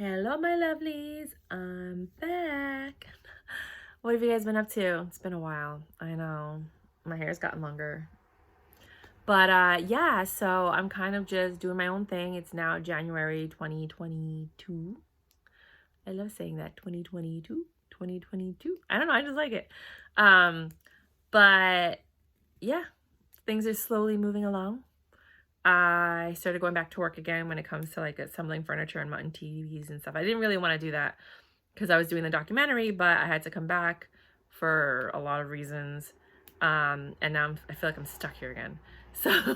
Hello, my lovelies. I'm back. What have you guys been up to? It's been a while. I know. My hair's gotten longer. But yeah, so I'm kind of just doing my own thing. It's now January 2022. I love saying that 2022, 2022. I don't know, I just like it. Um but yeah, things are slowly moving along. I started going back to work again when it comes to like assembling furniture and mounting TVs and stuff. I didn't really want to do that because I was doing the documentary, but I had to come back for a lot of reasons. And now I feel like I'm stuck here again. So,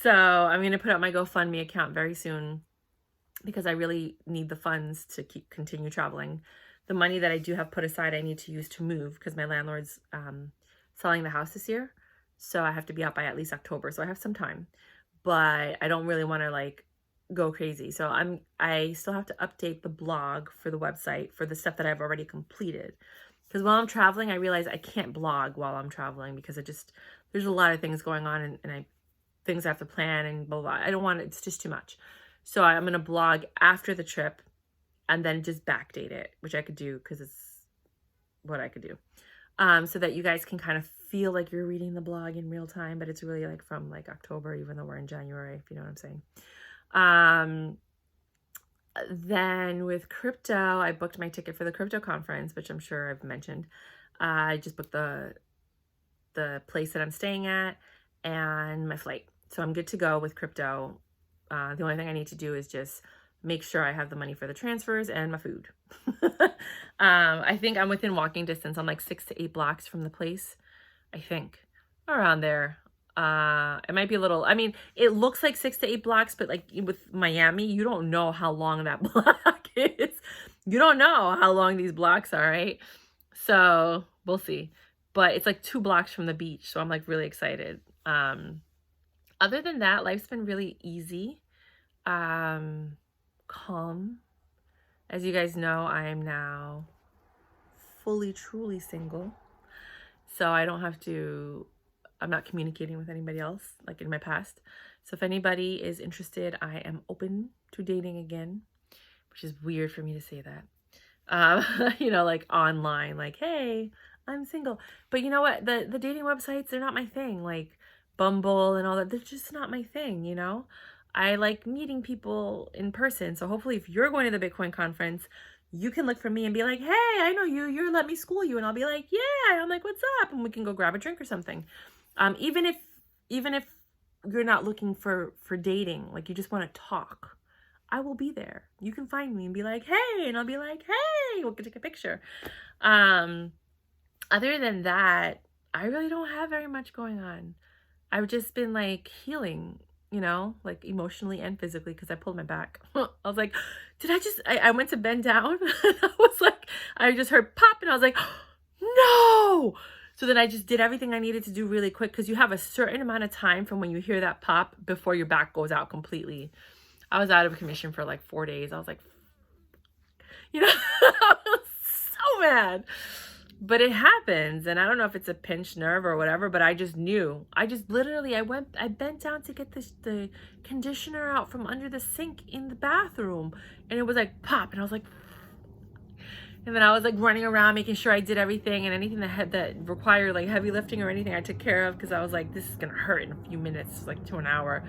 so I'm going to put up my GoFundMe account very soon because I really need the funds to continue traveling. The money that I do have put aside, I need to use to move because my landlord's selling the house this year. So I have to be out by at least October. So I have some time, but I don't really want to like go crazy. So I still have to update the blog for the website for the stuff that I've already completed. Because while I'm traveling, I realize I can't blog while I'm traveling because there's a lot of things going on and things I have to plan and blah, blah. I don't want it. It's just too much. So I'm going to blog after the trip and then just backdate it, which I could do because it's what I could do. So that you guys can kind of feel like you're reading the blog in real time, but it's really like from like October, even though we're in January, if you know what I'm saying. Then with crypto, I booked my ticket for the crypto conference, which I'm sure I've mentioned. I just booked the place that I'm staying at and my flight. So I'm good to go with crypto. The only thing I need to do is just make sure I have the money for the transfers and my food. I think I'm within walking distance. I'm like 6 to 8 blocks from the place. I think around there. It might be a little, I mean, it looks like 6 to 8 blocks, but like with Miami, you don't know how long that block is. You don't know how long these blocks are, right? So we'll see. But it's like 2 blocks from the beach. So I'm like really excited. Other than that, life's been really easy. Calm. As you guys know, I am now fully, truly single. So I don't have to, I'm not communicating with anybody else like in my past. So if anybody is interested, I am open to dating again, which is weird for me to say that. Like online, like, hey, I'm single. But you know what? The dating websites, they're not my thing. Like Bumble and all that, they're just not my thing, you know? I like meeting people in person. So hopefully if you're going to the Bitcoin conference, you can look for me and be like, hey, I know you, you're let me school you. And I'll be like, yeah. And I'm like, what's up? And we can go grab a drink or something. Even if you're not looking for dating, like you just want to talk, I will be there. You can find me and be like, hey, and I'll be like, hey, we'll take a picture. Other than that, I really don't have very much going on. I've just been like healing, like emotionally and physically because I pulled my back. I was like, I went to bend down and I was like, I just heard pop and I was like, no. So then I just did everything I needed to do really quick because you have a certain amount of time from when you hear that pop before your back goes out completely. I was out of commission for like 4 days. I was like, I was so mad. But it happens, and I don't know if it's a pinched nerve or whatever, but I just knew. I just literally, I bent down to get the conditioner out from under the sink in the bathroom, and it was like pop, and I was like, and then I was like running around making sure I did everything, and anything that required like heavy lifting or anything I took care of because I was like, this is gonna hurt in a few minutes, like to an hour.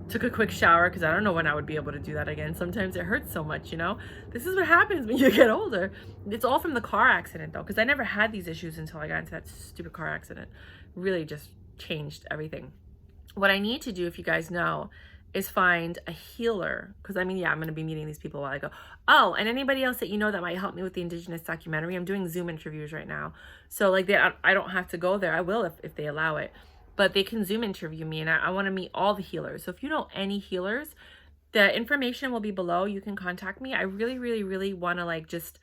Took a quick shower because I don't know when I would be able to do that again. Sometimes it hurts so much, This is what happens when you get older. It's all from the car accident though, because I never had these issues until I got into that stupid car accident. Really just changed everything. What I need to do, if you guys know, is find a healer. Because I'm going to be meeting these people while I go. Oh, and anybody else that you know that might help me with the Indigenous documentary. I'm doing Zoom interviews right now. So like I don't have to go there. I will if they allow it. But they can Zoom interview me, and I want to meet all the healers. So if you know any healers, the information will be below. You can contact me. I really, really, really want to like just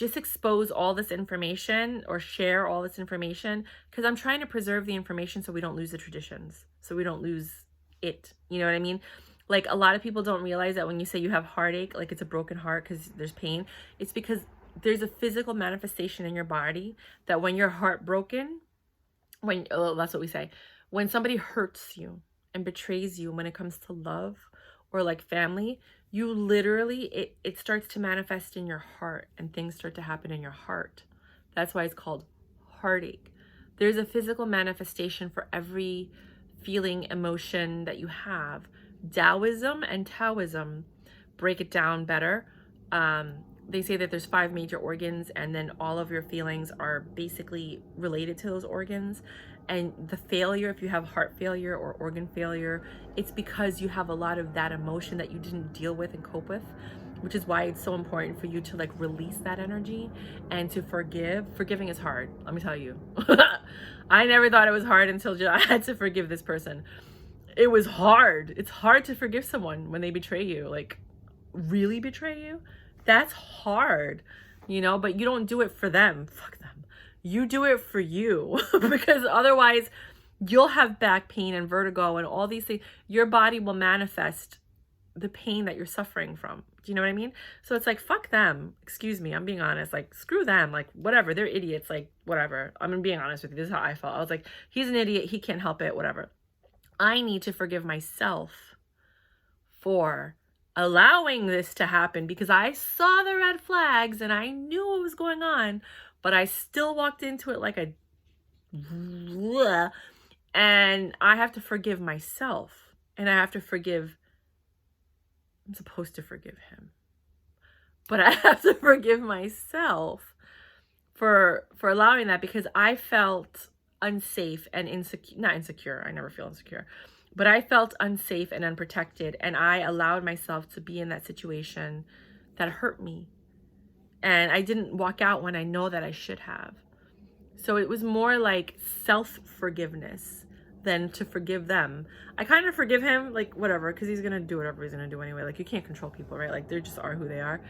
expose all this information or share all this information because I'm trying to preserve the information so we don't lose the traditions, so we don't lose it. You know what I mean? Like a lot of people don't realize that when you say you have heartache, like it's a broken heart because there's pain, it's because there's a physical manifestation in your body that when you're heartbroken, that's what we say, when somebody hurts you and betrays you when it comes to love or like family, You literally, it starts to manifest in your heart, and things start to happen in your heart. That's why it's called heartache. There's a physical manifestation for every feeling, emotion that you have. Taoism and Taoism break it down better. They say that there's 5 major organs, and then all of your feelings are basically related to those organs. And the failure, if you have heart failure or organ failure, it's because you have a lot of that emotion that you didn't deal with and cope with, which is why it's so important for you to like release that energy and to forgive. Forgiving is hard, let me tell you. I never thought it was hard until I had to forgive this person. It was hard. It's hard to forgive someone when they betray you, like really betray you. That's hard, you know, but you don't do it for them. Fuck them. You do it for you because otherwise you'll have back pain and vertigo and all these things. Your body will manifest the pain that you're suffering from. Do you know what I mean? So it's like, fuck them. Excuse me. I'm being honest. Like, screw them. Like, whatever. They're idiots. Like, whatever. I'm being honest with you. This is how I felt. I was like, he's an idiot. He can't help it. Whatever. I need to forgive myself for allowing this to happen because I saw the red flags and I knew what was going on, but I still walked into it like a, and I have to forgive myself, and I have to forgive, I'm supposed to forgive him, but I have to forgive myself for allowing that, because I felt unsafe and insecure, not insecure, I never feel insecure, but I felt unsafe and unprotected, and I allowed myself to be in that situation that hurt me. And I didn't walk out when I know that I should have. So it was more like self-forgiveness than to forgive them. I kind of forgive him, like whatever, because he's going to do whatever he's going to do anyway. Like, you can't control people, right? Like, they just are who they are.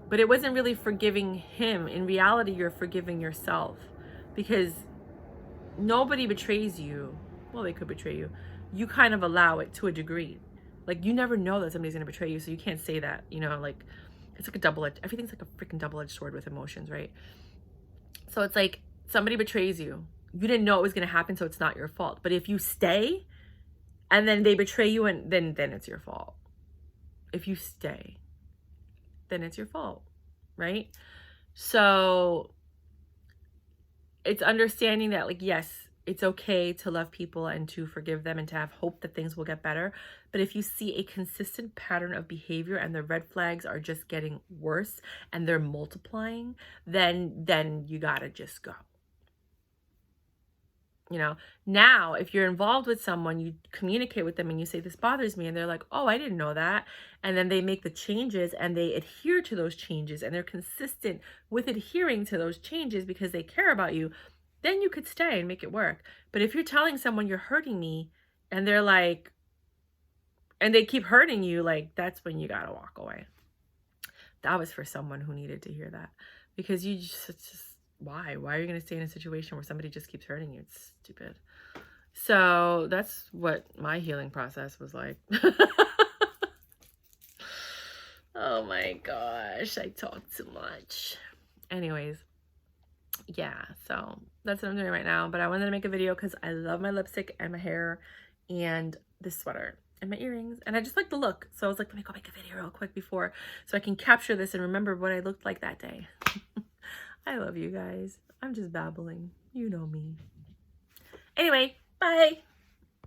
But it wasn't really forgiving him. In reality, you're forgiving yourself, because nobody betrays you. Well, they could betray you. You kind of allow it to a degree. Like, you never know that somebody's going to betray you, so you can't say that, you know, like, it's like a double-edged, everything's like a freaking double-edged sword with emotions, right? So it's like, somebody betrays you. You didn't know it was going to happen, so it's not your fault. But if you stay and then they betray you, and then it's your fault. If you stay, then it's your fault, right? So it's understanding that, like, yes, it's okay to love people and to forgive them and to have hope that things will get better. But if you see a consistent pattern of behavior and the red flags are just getting worse and they're multiplying, then you gotta just go. You know, now if you're involved with someone, you communicate with them and you say, this bothers me, and they're like, oh, I didn't know that. And then they make the changes and they adhere to those changes and they're consistent with adhering to those changes because they care about you, then you could stay and make it work. But if you're telling someone you're hurting me and they're like, and they keep hurting you, like, that's when you gotta walk away. That was for someone who needed to hear that, because you just, it's just, why are you going to stay in a situation where somebody just keeps hurting you? It's stupid. So that's what my healing process was like. Oh my gosh, I talk too much. Anyways, yeah, so that's what I'm doing right now. But I wanted to make a video because I love my lipstick and my hair and this sweater and my earrings, and I just like the look. So I was like, let me go make a video real quick before, so I can capture this and remember what I looked like that day. I love you guys. I'm just babbling. You know me. Anyway, bye.